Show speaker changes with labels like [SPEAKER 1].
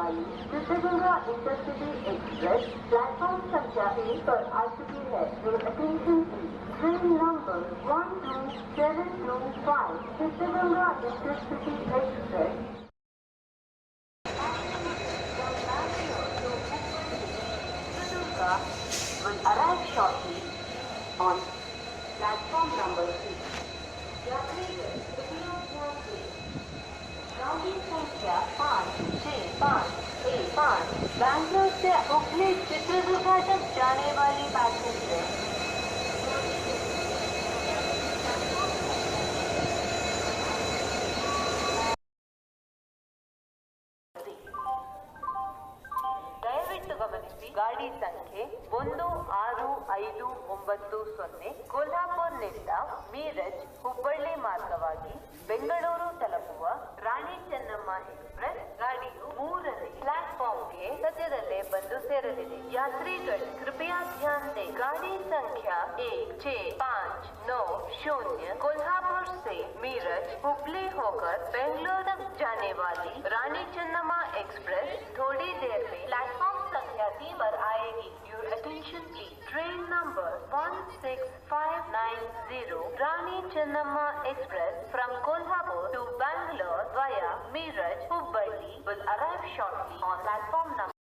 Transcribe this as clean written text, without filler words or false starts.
[SPEAKER 1] वाली Chitradurga intercity express platform संख्या 1 पर आ चुकी है। Your attention please. Train number 12725 Chitradurga intercity express will arrive shortly on platform number 3. यात्रीगण कृपया ध्यान दें। गाड़ी संख्या 56515 बैंगलोर से हुगली चित्रदुर्गा तक जाने वाली पैसेंजर ದಯವಿಟ್ಟು ಗಮನಿಸಿ, ಗಾಡಿ ಸಂಖ್ಯೆ 16590 ಕೊಲ್ಹಾಪುರ್ನಿಂದ ಮೀರಜ್ ಹುಬ್ಬಳ್ಳಿ ಮಾರ್ಗವಾಗಿ ಬೆಂಗಳೂರು ತಲುಪುವ ರಾಣಿ ಚೆನ್ನಮ್ಮ ಎಕ್ಸ್ಪ್ರೆಸ್ ಗಾಡಿಯು 3ನೇ ಪ್ಲಾಟ್ಫಾರ್ಮ್ಗೆ ಸದ್ಯದಲ್ಲೇ ಬಂದು ಸೇರಲಿದೆ। यात्रीगण कृपया ध्यान दें। गाड़ी संख्या 16590 कोल्हापुर से मीरज हुबली होकर बेंगलोर तक जाने वाली रानी चन्नम्मा एक्सप्रेस थोड़ी देर में प्लेटफॉर्म संख्या 3 पर आएगी। Your attention please. Train number 16590 Rani Chennamma express from Kolhapur to Bangalore via Meerut Hubballi will arrive shortly on platform number